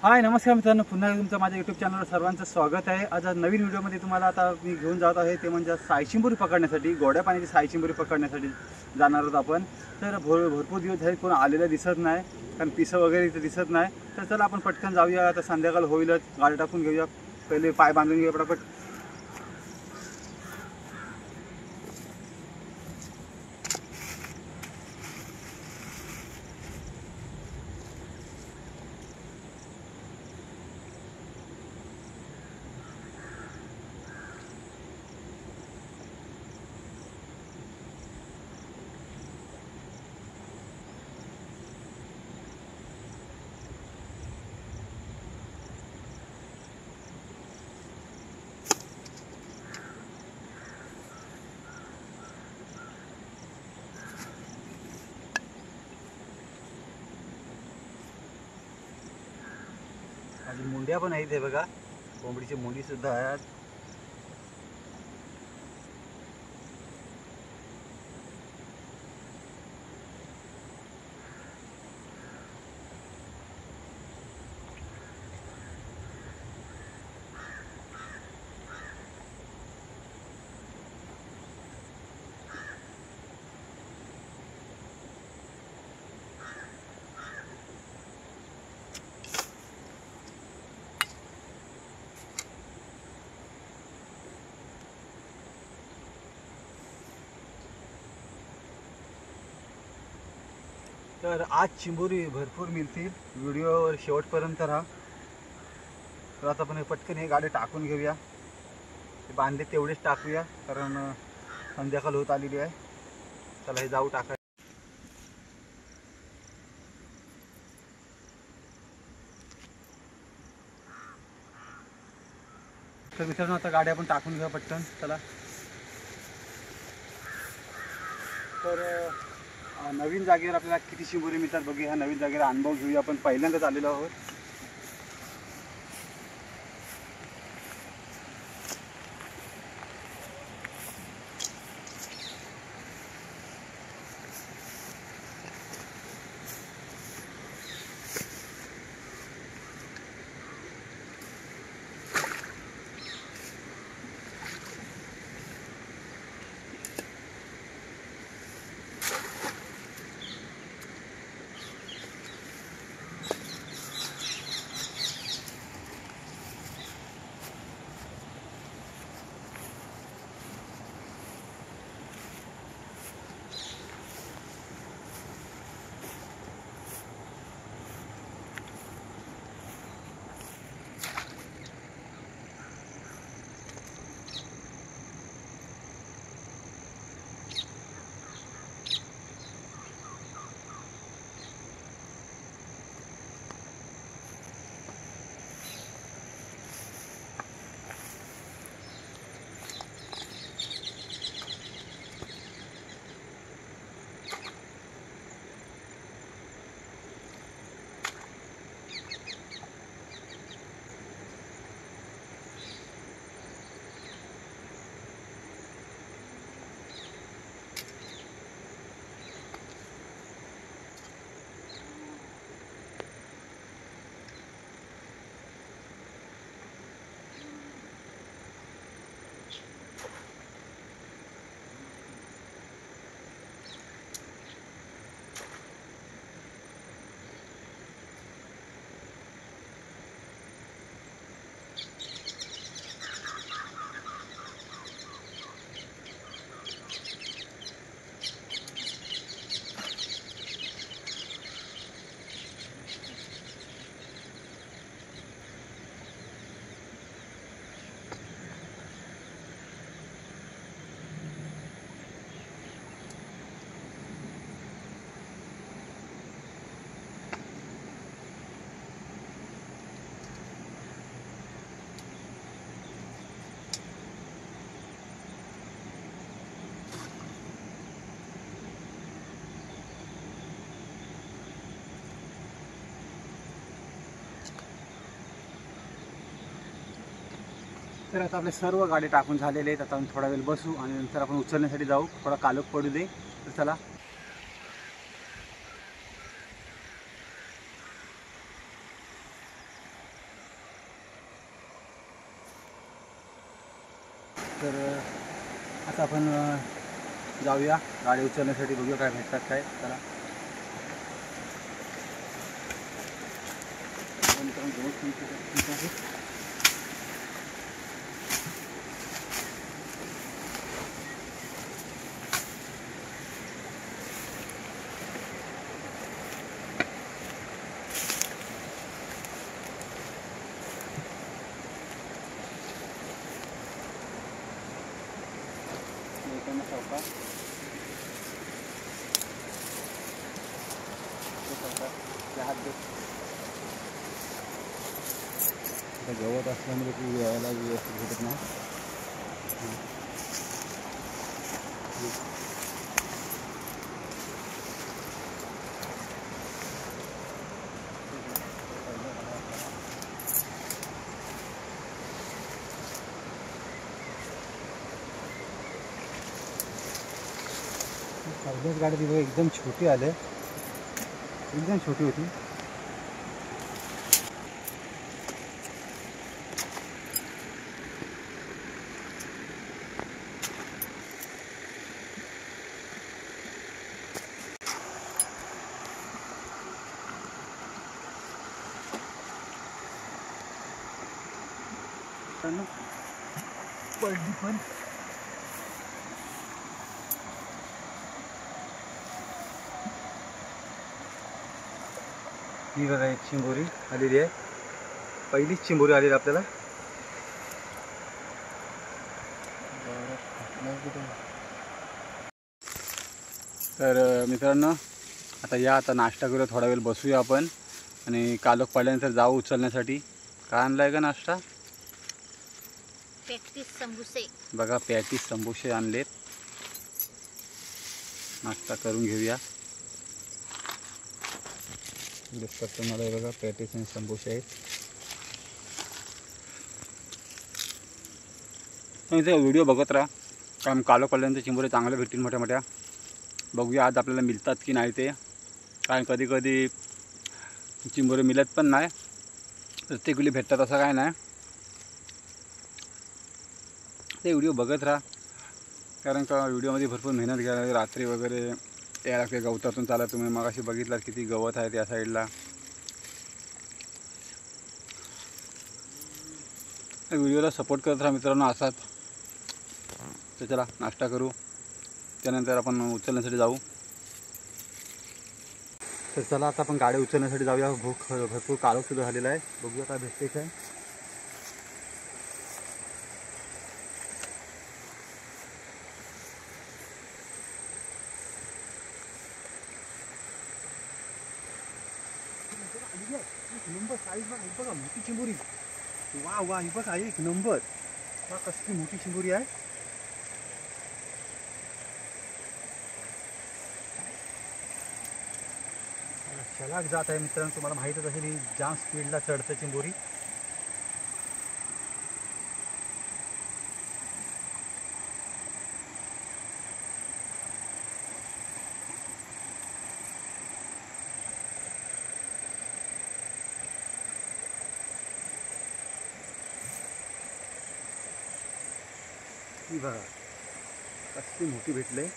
हाय नमस्कार मित्रांनो, पुन्हा तुमचं माझ्या यूट्यूब चॅनलवर सर्वांचं स्वागत आहे। आज नवीन व्हिडिओमध्ये तुम्हाला आता मी घेऊन जात आहे ते म्हणजे सायचिंबोरी पकडण्यासाठी, गोड्या पाण्याची सायचिंबोरी पकडण्यासाठी जाणार आहोत आपण। तर भरपूर दिवस झाले कोण आलेलं दिसत नाही, कारण पिसं वगैरे इथे दिसत नाही। तर चला आपण पटकन जाऊया, आता संध्याकाळ होईलच, गाडी टाकून घेऊया, पहिले पाय बांधून घेऊया पटापट। अजून मुंड्या पण आहेत, हे बघा, कोंबडीची मुंडी सुद्धा आहेत। तर आज चिंबोरी भरपूर मिळतील, व्हिडिओ शेवटपर्यंत राहा। तर आता आपण पटकन हे गाडी टाकून घेऊया, ते बांधले तेवढेच टाकूया, कारण संध्याकाळ होत आलेली आहे। चला हे जाऊ टाका। तर मित्रांनो आता गाडी आपण टाकून घेऊया पटकन, चला। तर नवीन जागेवर आपल्याला किती चिंबोरी मिळतात बघूया, ह्या नवीन जागेला अनुभव घेऊया। आपण पहिल्यांदाच आलेलो आहोत। तर आता आपले सर्व गाडी टाकून झालेले आहेत। आता थोडा वेळ बसू आणि नंतर आपण उचलण्यासाठी जाऊ, थोडा कालोख पडू दे। तर चला। तर आता आपण जाऊया गाडी उचलण्यासाठी, बघूया काय भेटतात काय. चला गवत असल्यामुळे ती यायला व्यवस्थित भेटत नाही. पहिल्याच गाडी बघा एकदम छोटी आले, एकदम छोटी होती. पडली पण ही बघा एक चिंबोरी आलेली आहे, पहिलीच चिंबोरी आलेली आपल्याला. तर मित्रांनो आता या, आता नाश्ता करूया, थोडा वेळ बसूया आपण आणि कालोख पडल्यानंतर जाऊ उचलण्यासाठी. काय आणलाय का नाश्ता? पॅटीस समोसे. बघा पॅटीस समोसे आणलेत, नाश्ता करून घेऊया. दिसतात तुम्हाला हे बघा पॅटीस आणि समोसे आहेत. इथे व्हिडिओ बघत राहा, कारण कालोख पडल्यानंतर चिंबोरे चांगले भेटतील मोठ्या मोठ्या. बघूया आज आपल्याला मिळतात की नाही ते, कारण कधी कधी चिंबोरे मिळत पण नाही, प्रत्येक वेळी भेटतात असं काय नाही. ते व्हिडिओ बघत राहा, कारण का व्हिडिओमध्ये भरपूर मेहनत घ्यायला लागते, रात्री वगैरे यायला लागते. गवतातून चाला तुम्ही मग अशी बघितलात किती गवत आहे त्या साईडला. व्हिडिओला सपोर्ट करत राहा मित्रांनो असाच. तर चला नाश्ता करू, त्यानंतर आपण उचलण्यासाठी जाऊ. तर चला आता आपण गाडी उचलण्यासाठी जाऊया. भरपूर काळोख सुद्धा झालेला आहे, बघूया काय भेटते काय. नंबर साईज बघा मोठी चिंबोरी. वा वा ही बघा एक नंबर, कसली मोठी चिंबोरी आहे. छलाक जात आहे मित्रांनो, तुम्हाला माहीतच असेल ही जाम स्पीडला चढतं चिंबोरी. ही बघा कसली मोठी भेटले.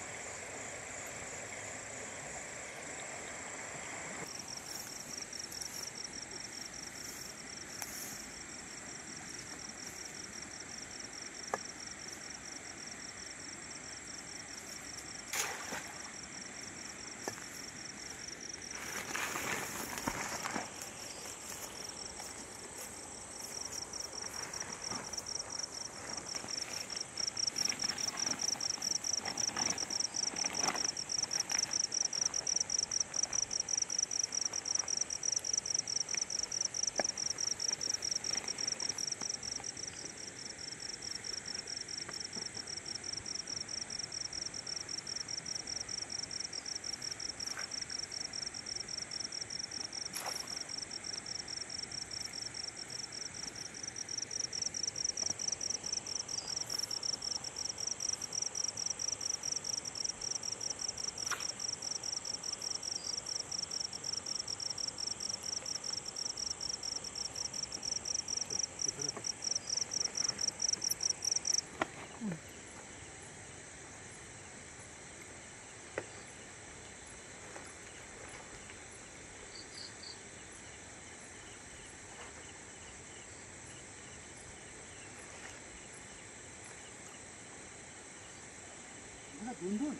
दोन दोन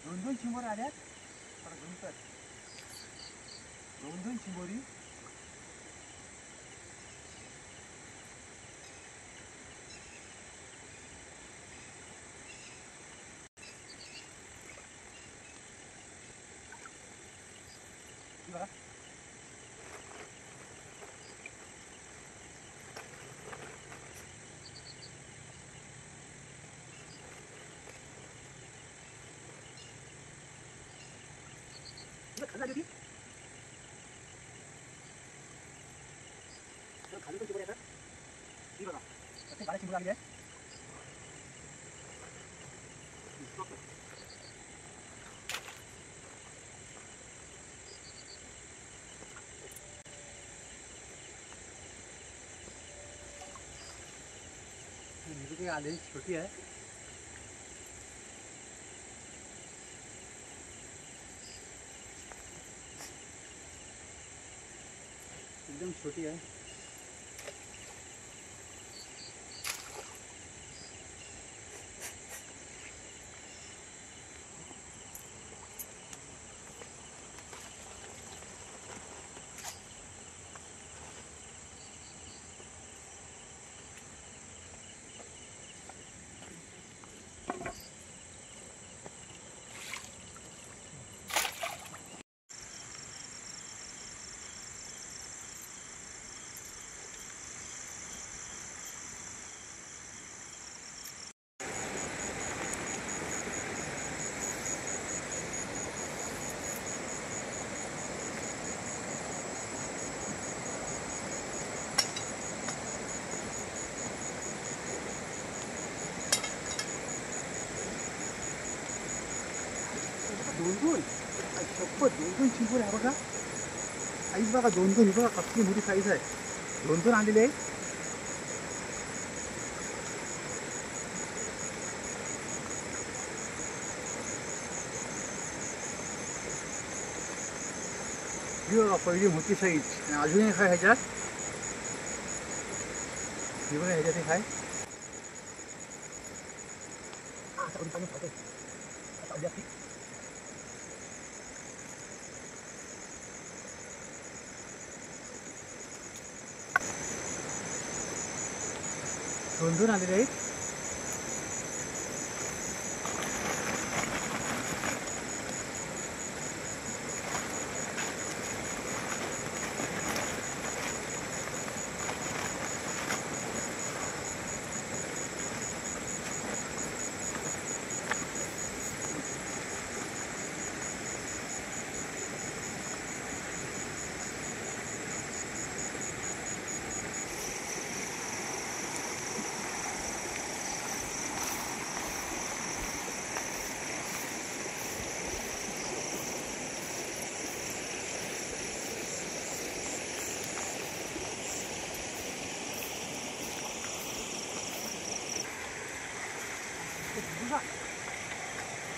दोन दोन चिंबोरी आल्यात. दोन दोन चिंबोरी. बघा खाली पण चिंबोरी येतात. ही बघा प्रत्येक बाळा चिंबोरी आली आहे. काही आलेली छोटी आहे. एकदम छोटी आहे. दोन दोन शपथ दोन दोन चिंबोरी आहे बघा. साईज बघा दोन दोन. ही बघा कसली मोठी साईज आहे. दोन दोन आणलेली आहे. ही बघा पहिली मोठी साईज. अजून एक आहे ह्याच्यात. ही बघा ह्याच्यात एक आहे. दोन दोन आलेले आहेत.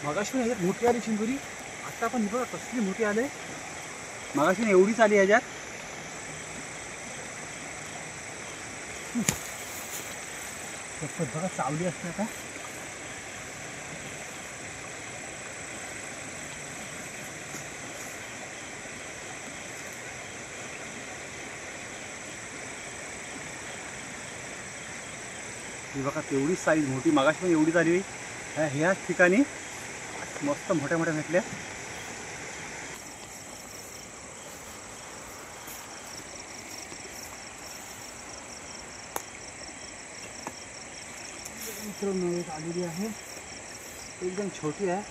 मगाशी ह्याच्यात मोठी आली चिंबोरी. आता पण बघा कसली मोठी आले. मगाशी एवढीच आली ह्याच्यात. बघा चावली असते आता. ही बघा तेवढीच साईज मोठी. मगाशी पण एवढीच आली. ह्याच ठिकाणी मस्त मोठ्या मोठ्या भेटल्या. मित्रांनो एक आलेली आहे. एकदम छोटी आहे.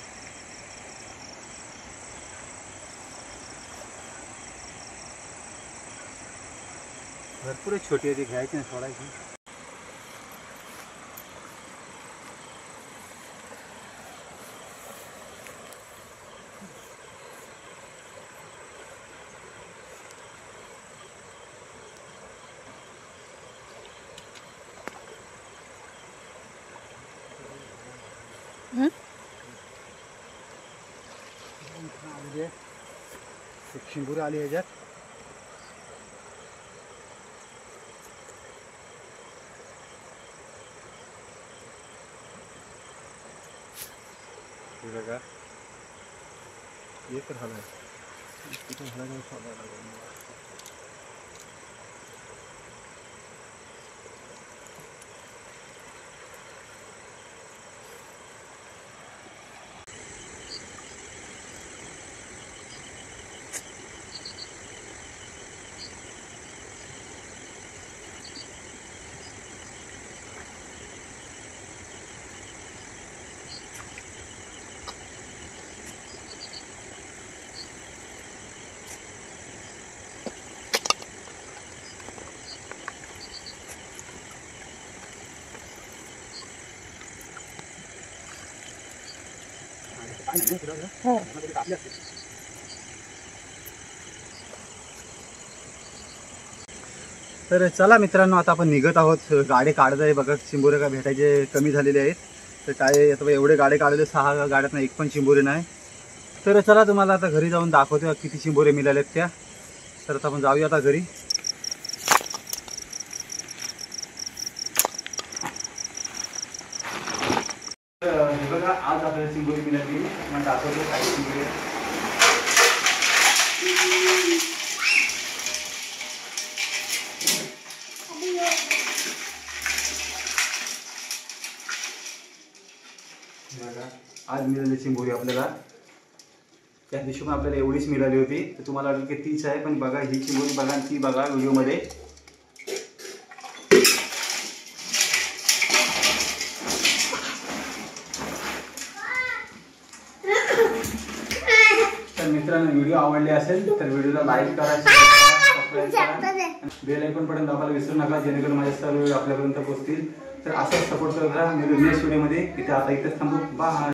भरपूरच छोटी आहे. ती घ्यायची ना सोडायची. चिंबोरी आली ह्याच्यात. हे बघा एक झालं किती झालं तर चला मित्रांनो, आता आपण निघत आहोत. गाडे काढत आहे बघा, चिंबोरे का भेटायचे कमी झालेले आहेत. तर काय आता एवढे गाडे काढले, 6 गाड्यात एक पण चिंबोरे नाही. तर चला तुम्हाला आता घरी जाऊन दाखवतो किती चिंबोरे मिळालेत त्या. तर आता आपण जाऊया आता घरी. बघा आज आपल्याला चिंबोरी मिळाली, मग दाखवतो काही चिंबोरी. आज मिळाली चिंबोरी आपल्याला. त्या दिवशी पण आपल्याला एवढीच मिळाली होती. तर तुम्हाला वाटेल की तीच आहे, पण बघा ही चिंबोरी बघा आणि ती बघा व्हिडिओमध्ये. तर मित्रांनो, व्हिडिओ आवडले असेल तर व्हिडिओला लाईक करा, शेअर करा, सबस्क्राईब करा, बेल आयकॉन पण दाबायला विसरू नका, जेणेकरून माझे सर्व व्हिडिओ आपल्यापर्यंत पोहोचतील. तर असंच सपोर्ट करत राहा. नेक्स्ट व्हिडिओमध्ये इथे आता इथेच थांबू. बाय.